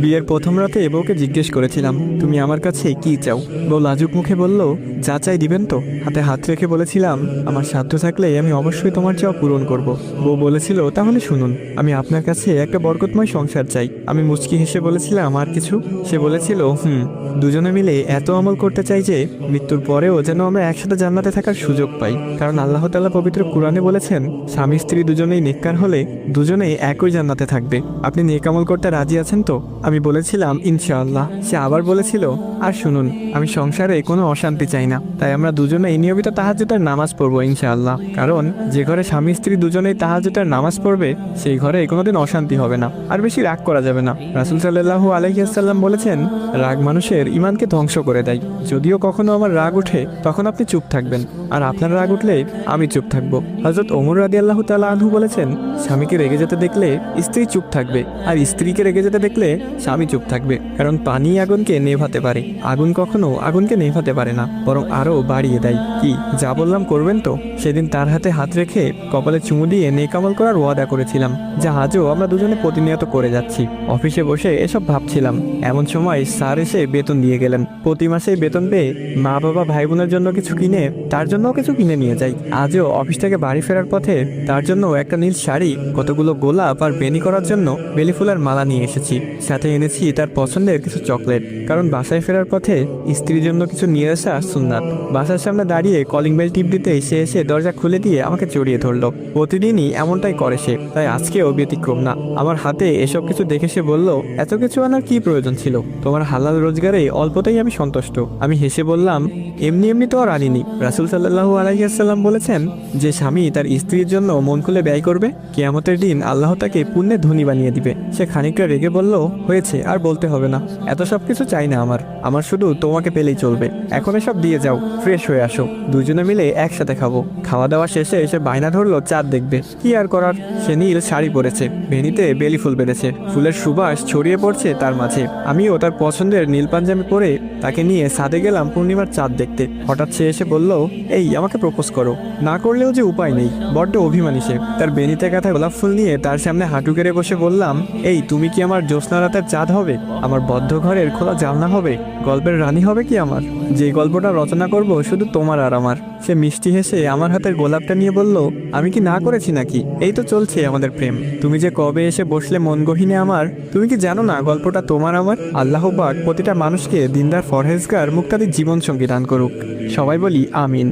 বিয়ের প্রথম রাতে বউকে জিজ্ঞেস করেছিলাম, তুমি আমার কাছে কি চাও? বউ লাজুক মুখে বলল, যা চাই দিবেন তো? হাতে হাত রেখে বলেছিলাম, আমার সাধ্য থাকলে আমি অবশ্যই তোমার চাওয়া পূরণ করব। বউ বলেছিল, তাহলে শুনুন, আমি আপনার কাছে একটা বরকতময় সংসার চাই। আমি মুচকি হেসে বলেছিলাম, আর কিছু? সে বলেছিল, দুজনে মিলে এত আমল করতে চাই যে মৃত্যুর পরেও যেন আমরা একসাথে জান্নাতে থাকার সুযোগ পাই। কারণ আল্লাহ তাআলা পবিত্র কুরআনে বলেছেন, স্বামী স্ত্রী দুজনেই নেককার হলে দুজনেই একই জান্নাতে থাকবে। আপনি নেক আমল করতে রাজি আছেন তো? আমি বলেছিলাম, ইনশাআল্লাহ। সে আবার বলেছিল, আর শুনুন, আমি সংসারে কোনো অশান্তি চাই না, তাই আমরা দুজনেই নিয়মিত তাহাজ্জুদের নামাজ পড়বো ইনশাআল্লাহ। কারণ যে ঘরে স্বামী স্ত্রী দুজনেই তাহাজ্জুদের নামাজ পড়বে সেই ঘরে কোনোদিন অশান্তি হবে না, আর বেশি রাগ করা যাবে না। রাসূল সাল্লাল্লাহু আলাইহি ওয়াসাল্লাম বলেছেন, রাগ মানুষের ঈমানকে ধ্বংস করে দেয়। যদিও কখনো আমার রাগ ওঠে তখন আপনি চুপ থাকবেন, আর আপনার রাগ উঠলে আমি চুপ থাকবো। হযরত ওমর রাদিয়াল্লাহু তাআলা আনহু বলেছেন, স্বামীকে রেগে যেতে দেখলে স্ত্রী চুপ থাকবে, আর স্ত্রীকে রেগে যেতে দেখলে স্বামী চুপ থাকবে। কারণ পানি আগুনকে নেভাতে পারে, আগুন কখনো আগুনকে নেভাতে পারে না, বরং আরো বাড়িয়ে দেয়। কি যা বললাম করবেন তো? সেদিন তার হাতে হাত রেখে কপালে চুমু দিয়ে নেক আমল করার ওয়াদা করেছিলাম, যা আজও আমরা দুজনে প্রতিনিয়ত করে যাচ্ছি। অফিসে বসে এসব ভাবছিলাম, এমন সময় স্যার এসে বেতন দিয়ে গেলেন। প্রতি মাসে বেতন পেয়ে মা বাবা ভাই বোনের জন্য কিছু কিনে তার জন্যও কিছু কিনে নিয়ে যাই। আজও অফিস থেকে বাড়ি ফেরার পথে তার জন্য একটা নীল শাড়ি, কতগুলো গোলাপ আর বেনি করার জন্য বেলি ফুলের মালা নিয়ে এসেছি। সাথে এনেছি তার পছন্দের কিছু চকলেট, কারণ বাসায় ফেরার পথে স্ত্রীর জন্য কিছু নিয়ে আসা সুন্নাত। বাসার সামনে দাঁড়িয়ে কলিং বেল টিপ দিতে সে এসে দরজা খুলে দিয়ে আমাকে জড়িয়ে ধরলো। প্রতিদিনই এমনটাই করে সে, তাই আজকেও ব্যতিক্রম না। আমার হাতে এসব কিছু দেখে সে বলল, এত কিছু আনার কি প্রয়োজন ছিল? তোমার হালাল রোজগারে অল্পতেই আমি সন্তুষ্ট। আমি হেসে বললাম, এমনি এমনি তো আর আনিনি। রাসূল সাল্লাল্লাহু আলাইহি ওয়াসাল্লাম বলেছেন, যে স্বামী তার স্ত্রীর জন্য মন খুলে ব্যয় করবে, কিয়ামতের দিন আল্লাহ তাকে পুণ্যে ধনী বানিয়ে দিবে। সে খানিকটা রেগে বলল, হয়েছে, আর বলতে হবে না। এত সব কিছু চাই না আমার শুধু তোমাকে পেলেই চলবে। এখন এসব দিয়ে যাও, ফ্রেশ হয়ে আসো, দুজনে মিলে একসাথে খাবো। খাওয়া দাওয়া শেষে এসে বায়না ধরলো চাঁদ দেখবে। কি আর করার, সে নীল শাড়ি পরেছে, বেনিতে বেলি ফুল বেঁধেছে, ফুলের সুবাস ছড়িয়ে পড়ছে তার মাঝে। আমিও তার পছন্দের নীল পাঞ্জাবি পরে তাকে নিয়ে ছাদে গেলাম পূর্ণিমার চাঁদ দেখতে। হঠাৎ সে এসে বলল, এই আমাকে প্রপোজ করো। না করলেও যে উপায় নেই, বড্ড অভিমানী সে। তার বেনিতে কাঁথা গোলাপ ফুল নিয়ে তার সামনে হাঁটু গেড়ে বসে বললাম, এই তুমি কি আমার জ্যোৎস্না রাতের চাঁদ হবে? আমার বদ্ধ ঘরের খোলা জানলা হবে? গল্পের রানী হবে কি আমার? যে গল্পটা রচনা করব শুধু তোমার আর আমার। সে মিষ্টি হেসে আমার হাতের গোলাপটা নিয়ে বলল, আমি কি না করেছি নাকি? এই তো চলছে আমাদের প্রেম। তুমি যে কবে এসে বসলে মন গহিনে আমার, তুমি কি জানো না গল্পটা তোমার আমার? আল্লাহ পাক প্রতিটা মানুষকে দিনদার ফরহেজগার মুক্তাদির জীবন সঙ্গী দান করুক। সবাই বলি আমিন।